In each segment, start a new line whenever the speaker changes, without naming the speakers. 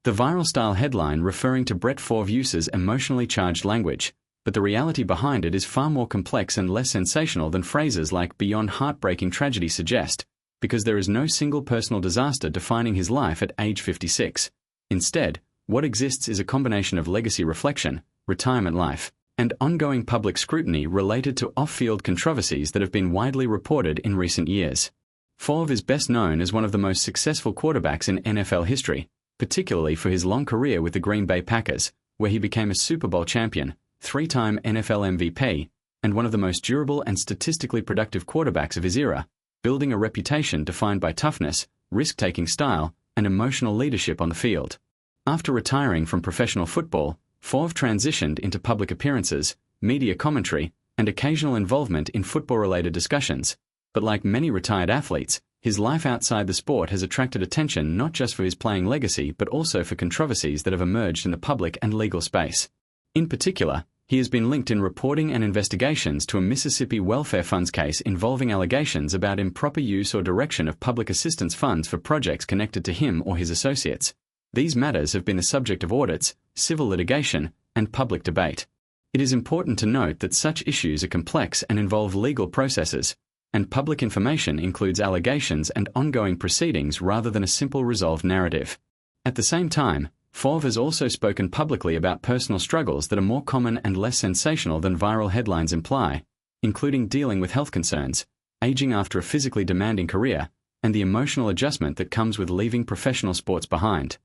The viral-style headline referring to Brett Favre uses emotionally charged language, but the reality behind it is far more complex and less sensational than phrases like beyond heartbreaking tragedy suggest, because there is no single personal disaster defining his life at age 56. Instead, what exists is a combination of legacy reflection, retirement life, and ongoing public scrutiny related to off-field controversies that have been widely reported in recent years. Favre is best known as one of the most successful quarterbacks in NFL history, particularly for his long career with the Green Bay Packers, where he became a Super Bowl champion, three-time NFL MVP, and one of the most durable and statistically productive quarterbacks of his era, building a reputation defined by toughness, risk-taking style, and emotional leadership on the field. After retiring from professional football, Favre transitioned into public appearances, media commentary, and occasional involvement in football-related discussions, but like many retired athletes, his life outside the sport has attracted attention not just for his playing legacy but also for controversies that have emerged in the public and legal space. In particular, he has been linked in reporting and investigations to a Mississippi welfare funds case involving allegations about improper use or direction of public assistance funds for projects connected to him or his associates. These matters have been the subject of audits, civil litigation, and public debate. It is important to note that such issues are complex and involve legal processes, and public information includes allegations and ongoing proceedings rather than a simple resolved narrative. At the same time, Favre has also spoken publicly about personal struggles that are more common and less sensational than viral headlines imply, including dealing with health concerns, aging after a physically demanding career, and the emotional adjustment that comes with leaving professional sports behind.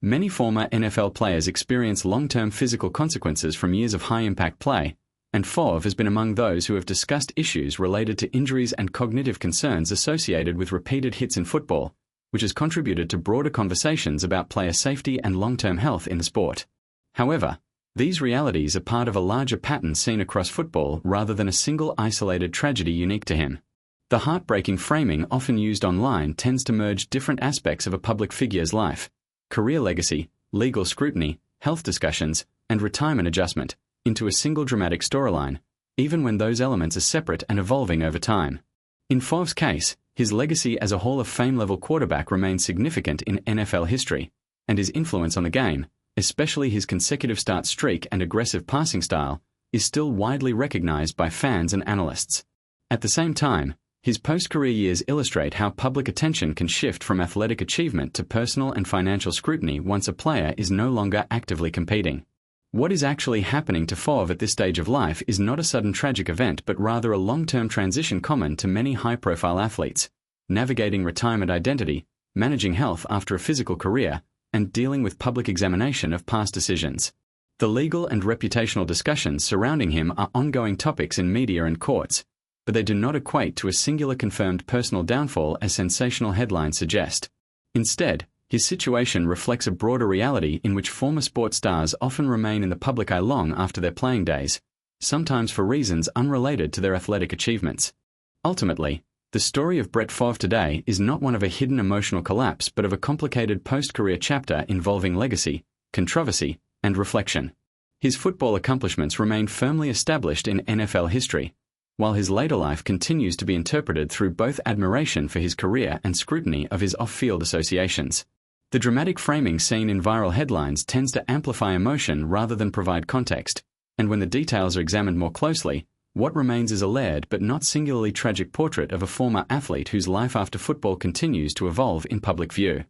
Many former NFL players experience long-term physical consequences from years of high-impact play, and Favre has been among those who have discussed issues related to injuries and cognitive concerns associated with repeated hits in football, which has contributed to broader conversations about player safety and long-term health in the sport. However, these realities are part of a larger pattern seen across football rather than a single isolated tragedy unique to him. The heartbreaking framing often used online tends to merge different aspects of a public figure's life: career legacy, legal scrutiny, health discussions, and retirement adjustment, into a single dramatic storyline, even when those elements are separate and evolving over time. In Favre's case, his legacy as a Hall of Fame-level quarterback remains significant in NFL history, and his influence on the game, especially his consecutive start streak and aggressive passing style, is still widely recognized by fans and analysts. At the same time, his post-career years illustrate how public attention can shift from athletic achievement to personal and financial scrutiny once a player is no longer actively competing. What is actually happening to Favre at this stage of life is not a sudden tragic event but rather a long-term transition common to many high-profile athletes, navigating retirement identity, managing health after a physical career, and dealing with public examination of past decisions. The legal and reputational discussions surrounding him are ongoing topics in media and courts, but they do not equate to a singular confirmed personal downfall as sensational headlines suggest. Instead, his situation reflects a broader reality in which former sports stars often remain in the public eye long after their playing days, sometimes for reasons unrelated to their athletic achievements. Ultimately, the story of Brett Favre today is not one of a hidden emotional collapse but of a complicated post-career chapter involving legacy, controversy, and reflection. His football accomplishments remain firmly established in NFL history, while his later life continues to be interpreted through both admiration for his career and scrutiny of his off-field associations. The dramatic framing seen in viral headlines tends to amplify emotion rather than provide context, and when the details are examined more closely, what remains is a layered but not singularly tragic portrait of a former athlete whose life after football continues to evolve in public view.